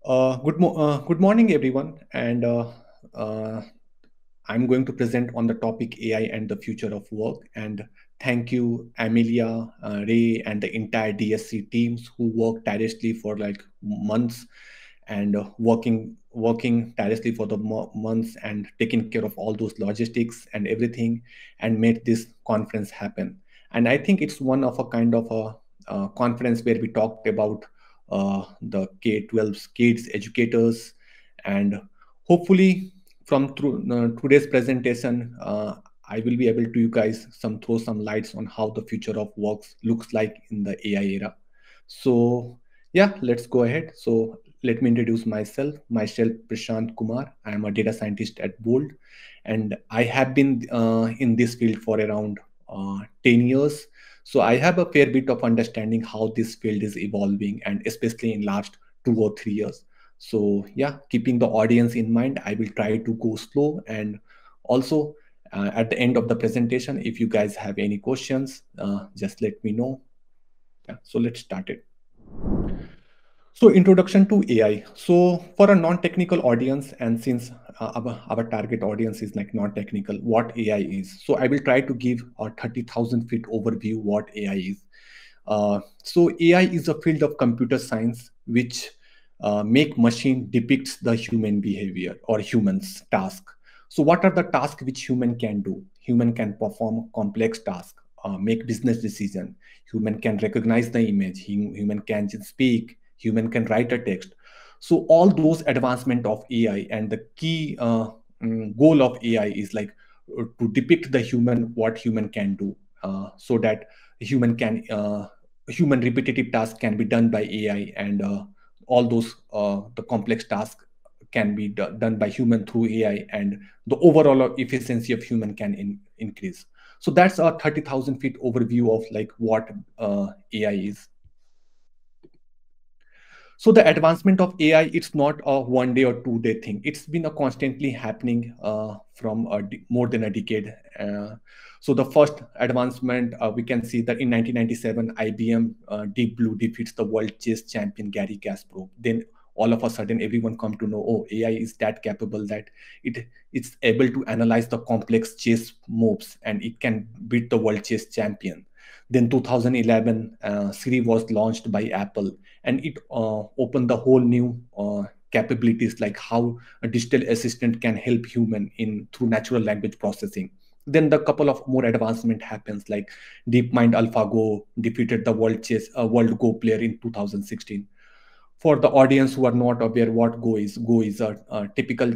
Good morning, everyone, and uh, I'm going to present on the topic AI and the future of work. And thank you, Amelia, Ray, and the entire DSC teams who worked tirelessly for like months and working tirelessly for the months and taking care of all those logistics and everything and made this conference happen. And I think it's one of a kind of a conference where we talked about the K-12 kids, educators, and hopefully from through today's presentation, I will be able to you guys throw some lights on how the future of works looks like in the AI era. So yeah, let's go ahead. So let me introduce myself. Myself, Prashant Kumar. I am a data scientist at Bold, and I have been in this field for around 10 years. So I have a fair bit of understanding how this field is evolving, and especially in last 2 or 3 years. So yeah, keeping the audience in mind, I will try to go slow, and also at the end of the presentation, if you guys have any questions, just let me know. Yeah, so let's start it. So, introduction to AI. So, for a non-technical audience, and since our target audience is like non-technical, what AI is. So, I will try to give a 30,000 feet overview what AI is. So, AI is a field of computer science which make machine depicts the human behavior or humans task. So, what are the tasks which human can do? Human can perform complex tasks, make business decision. Human can recognize the image. Human can just speak. Human can write a text. So all those advancement of AI and the key goal of AI is like to depict the human what human can do, so that human can human repetitive tasks can be done by AI, and all those the complex tasks can be done by human through AI, and the overall efficiency of human can increase. So that's a 30,000 feet overview of like what AI is. So the advancement of AI, it's not a 1 day or 2 day thing. It's been a constantly happening from more than a decade. So the first advancement we can see that in 1997, IBM Deep Blue defeats the world chess champion Gary Kasparov. Then all of a sudden, everyone come to know, oh, AI is that capable that it's able to analyze the complex chess moves and it can beat the world chess champion. Then 2011, Siri was launched by Apple, and it opened the whole new capabilities like how a digital assistant can help human in through natural language processing. Then the couple of more advancement happens like DeepMind AlphaGo defeated the world Go player in 2016. For the audience who are not aware what Go is a typical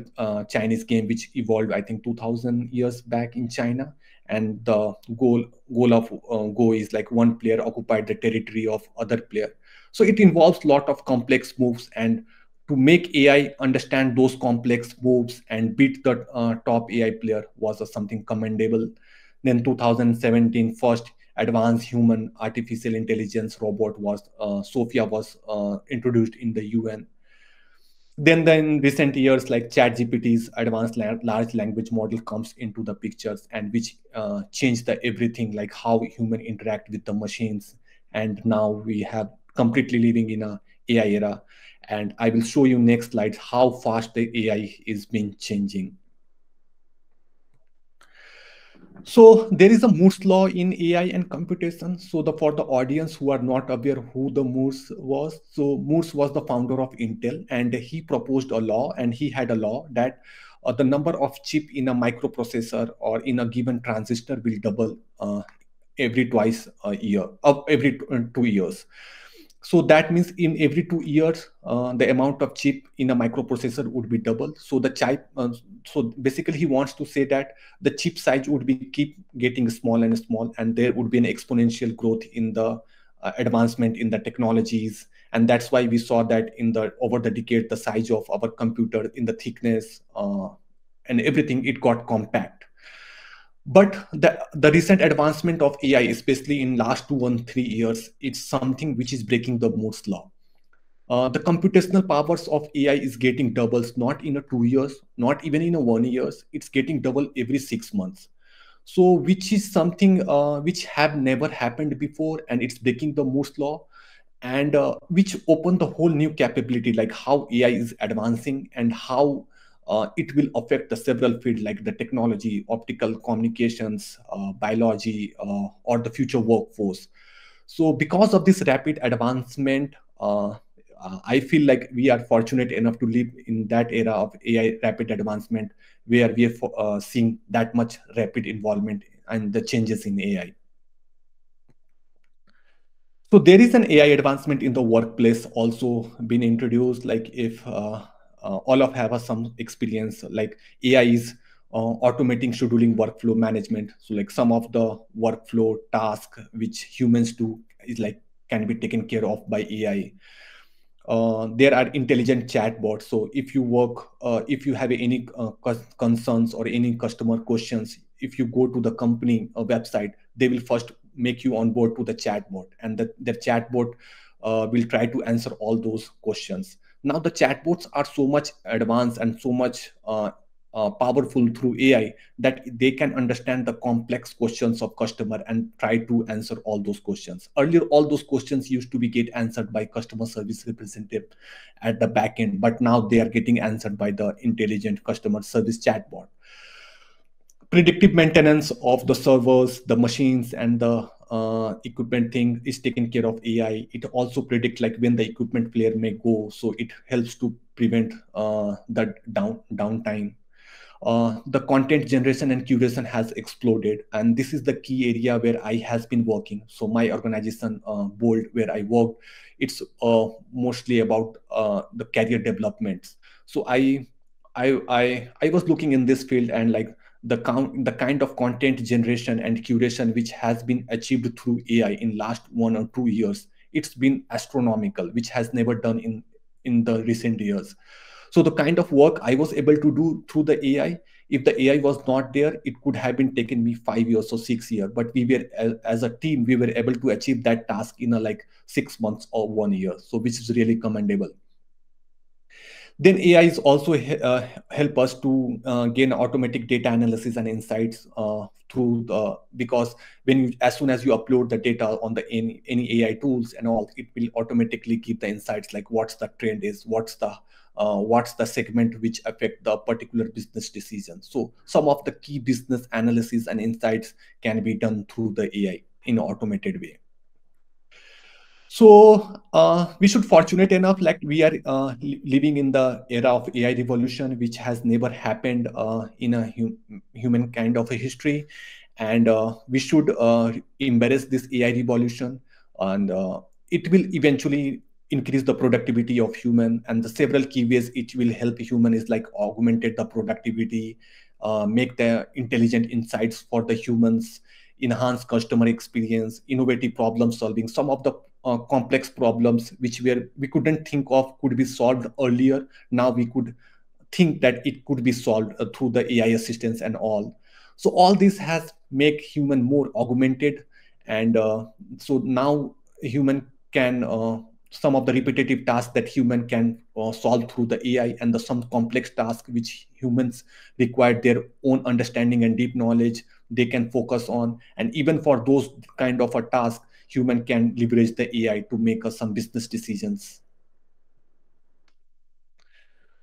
Chinese game which evolved I think 2000 years back in China. And the goal of Go is like one player occupied the territory of other player. So it involves a lot of complex moves, and to make AI understand those complex moves and beat the top AI player was something commendable. Then 2017 first advanced human artificial intelligence robot was Sophia was introduced in the UN. Then in recent years, like ChatGPT's advanced large language model comes into the pictures, and which changed the everything, like how human interact with the machines. And now we have completely living in a AI era. And I will show you next slide how fast the AI is been changing. So there is a Moore's law in AI and computation. So for the audience who are not aware who the Moore's was, so Moore's was the founder of Intel, and he proposed a law, and he had a law that the number of chip in a microprocessor or in a given transistor will double every twice a year, of every 2 years. So that means in every 2 years, the amount of chip in a microprocessor would be double. So the chip, so basically he wants to say that the chip size would be keep getting small and small, and there would be an exponential growth in the advancement in the technologies. And that's why we saw that in the over the decade, the size of our computer in the thickness and everything, it got compact. But the recent advancement of AI, especially in last 2 and 3 years, it's something which is breaking the Moore's law. The computational powers of AI is getting doubles, not in a 2 years, not even in a 1 years. It's getting double every 6 months. So, which is something which have never happened before, and it's breaking the Moore's law. and which open the whole new capability, like how AI is advancing and how it will affect the several fields like the technology, optical communications, biology, or the future workforce. So because of this rapid advancement, I feel like we are fortunate enough to live in that era of AI rapid advancement, where we are seeing that much rapid involvement and the changes in AI. So there is an AI advancement in the workplace also been introduced. Like if all of have some experience, like AI is automating scheduling workflow management. So like some of the workflow task which humans do is like can be taken care of by AI. There are intelligent chatbots. So if you have any concerns or any customer questions, if you go to the company website, they will first make you on board to the chatbot, and the chatbot will try to answer all those questions. Now the chatbots are so much advanced and so much powerful through AI that they can understand the complex questions of customer and try to answer all those questions. Earlier, all those questions used to be get answered by customer service representative at the back end, but now they are getting answered by the intelligent customer service chatbot. Predictive maintenance of the servers, the machines, and the equipment thing is taken care of AI. It also predict like when the equipment player may go, so it helps to prevent the downtime. The content generation and curation has exploded, and this is the key area where I has been working. So my organization, Bold, where I worked, it's mostly about the career developments. So I was looking in this field, and like the kind of content generation and curation which has been achieved through AI in last 1 or 2 years, it's been astronomical, which has never done in the recent years. So the kind of work I was able to do through the AI, if the AI was not there, it could have been taken me 5 years or 6 years. But we were as a team, we were able to achieve that task in a like 6 months or 1 year. So which is really commendable. Then AI is also help us to gain automatic data analysis and insights through the, because when you, as soon as you upload the data on the any AI tools and all, it will automatically give the insights like what's the trend is, what's the segment which affect the particular business decision. So some of the key business analysis and insights can be done through the AI in an automated way. So we should fortunate enough, like we are living in the era of AI revolution, which has never happened in a human kind of a history, and we should embrace this AI revolution, and it will eventually increase the productivity of human. And the several key ways it will help human is like augmented the productivity, make the intelligent insights for the humans, enhance customer experience, innovative problem solving. Some of the complex problems which we couldn't think of could be solved earlier. Now we could think that it could be solved through the AI assistance and all. So all this has make human more augmented, and so now human can some of the repetitive tasks that human can solve through the AI, and the some complex tasks which humans require their own understanding and deep knowledge, they can focus on. And even for those kind of a task, human can leverage the AI to make some business decisions.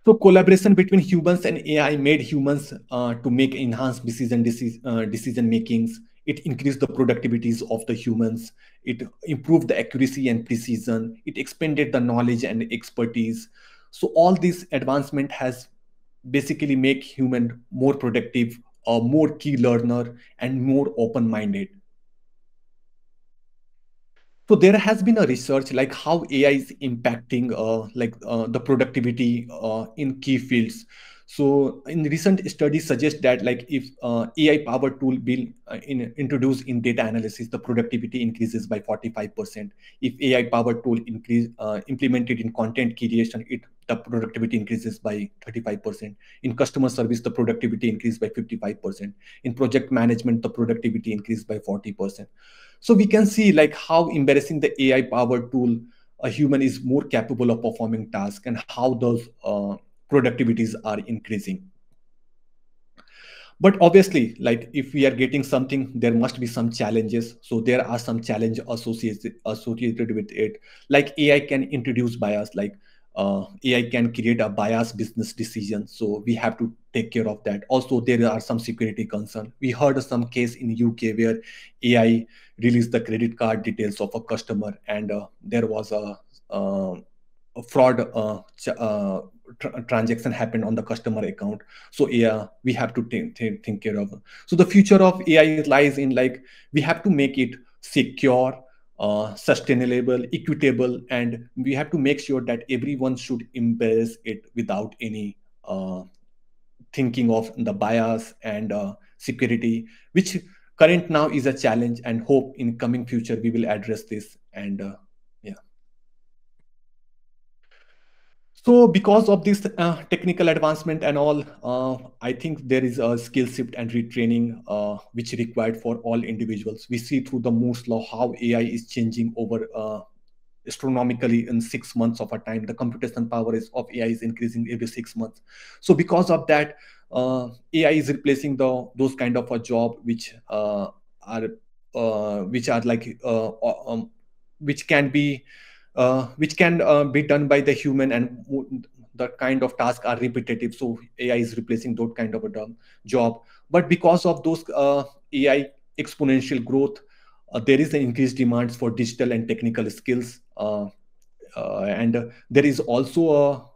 So collaboration between humans and AI made humans to make enhanced decision makings. It increased the productivities of the humans. It improved the accuracy and precision. It expanded the knowledge and expertise. So all this advancement has basically make human more productive, more key learner, and more open minded. So there has been a research like how AI is impacting the productivity in key fields. So in recent studies suggest that like if AI powered tool will introduced in data analysis, the productivity increases by 45%. If AI powered tool implemented in content creation, the productivity increases by 35%. In customer service, the productivity increased by 55%. In project management, the productivity increased by 40%. So we can see like how embarrassing the AI powered tool a human is more capable of performing tasks, and how those productivities are increasing. But obviously, like if we are getting something, there must be some challenges. So there are some challenge associated with it. Like AI can introduce bias, like AI can create a biased business decision, so we have to take care of that. Also there are some security concerns. We heard of some case in UK where AI released the credit card details of a customer, and there was uh, a fraud transaction happened on the customer account. So yeah, we have to think care of. So the future of AI lies in, like, we have to make it secure, sustainable, equitable, and we have to make sure that everyone should embrace it without any thinking of the bias and security, which current now is a challenge, and hope in coming future we will address this. And yeah. So because of this technical advancement and all, I think there is a skill shift and retraining which required for all individuals. We see through the Moore's law how AI is changing over astronomically in 6 months of a time. The computation power of AI is increasing every 6 months. So because of that, AI is replacing those kind of a job are which are like which can be be done by the human, and the kind of tasks are repetitive. So AI is replacing that kind of a job. But because of those AI exponential growth, there is an increased demands for digital and technical skills. And there is also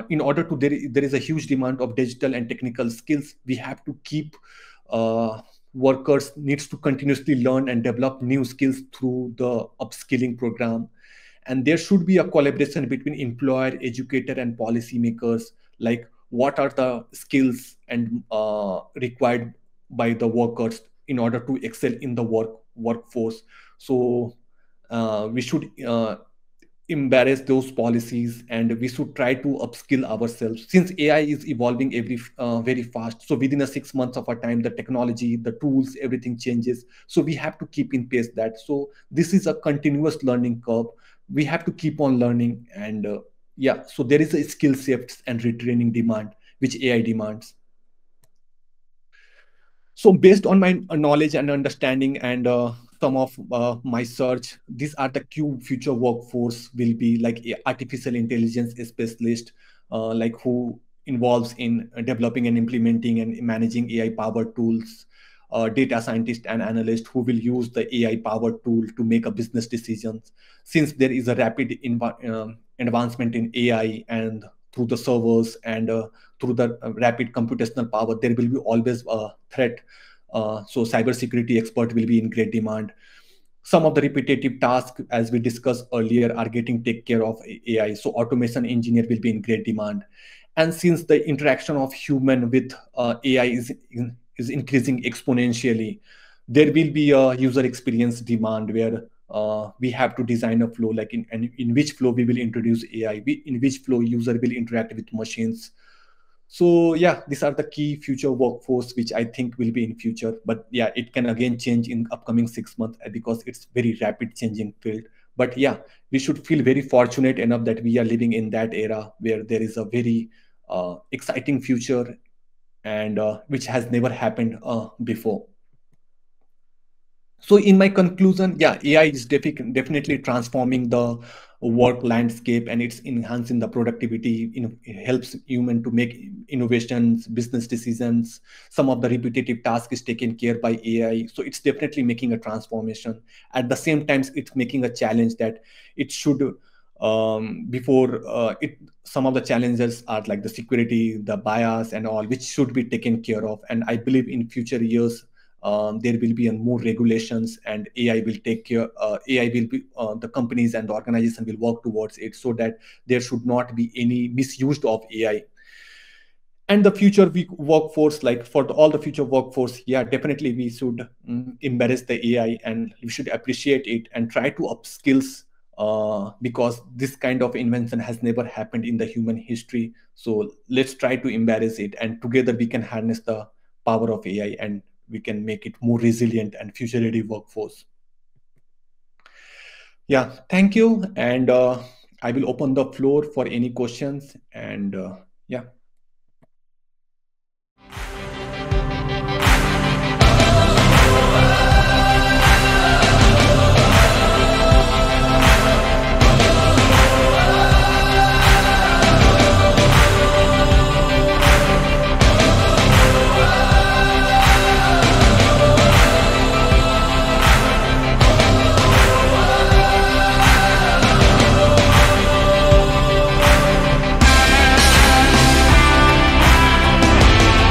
in order to there is a huge demand of digital and technical skills. We have to keep workers needs to continuously learn and develop new skills through the upskilling program. And there should be a collaboration between employer, educator, and policymakers, like what are the skills and required by the workers in order to excel in the workforce. So we should embrace those policies, and we should try to upskill ourselves, since AI is evolving every very fast. So within a 6 months of a time, the technology, the tools, everything changes. So we have to keep in pace that. So this is a continuous learning curve. We have to keep on learning. And yeah, so there is a skill shifts and retraining demand which AI demands. So based on my knowledge and understanding, and some of my search, these are the key future workforce will be like a artificial intelligence specialist, like who involves in developing and implementing and managing AI powered tools. Data scientist and analyst who will use the AI powered tool to make a business decisions, since there is a rapid advancement in AI, and through the servers, and through the rapid computational power, there will be always a threat. So cybersecurity expert will be in great demand. Some of the repetitive tasks, as we discussed earlier, are getting take care of AI. So automation engineer will be in great demand. And since the interaction of human with AI is increasing exponentially, there will be a user experience demand where we have to design a flow, like in which flow we will introduce AI, in which flow user will interact with machines. So yeah, these are the key future workforce which I think will be in future. But yeah, it can again change in upcoming 6 months because it's very rapid changing field. But yeah, we should feel very fortunate enough that we are living in that era where there is a very exciting future, and which has never happened before. So in my conclusion, yeah, AI is definitely transforming the work landscape, and it's enhancing the productivity. It helps human to make innovations, business decisions. Some of the repetitive tasks is taken care by AI. So it's definitely making a transformation. At the same time, it's making a challenge that it should before it some of the challenges are like the security, the bias, and all, which should be taken care of. And I believe in future years there will be more regulations, and AI will take care. AI will be the companies and the organization will work towards it, so that there should not be any misuse of AI. And the future workforce, like for all the future workforce, yeah, definitely we should embrace the AI, and we should appreciate it and try to upskills, because this kind of invention has never happened in the human history. So let's try to embrace it, and together we can harness the power of AI, and we can make it more resilient and future ready workforce. Yeah, thank you. And I will open the floor for any questions. And yeah.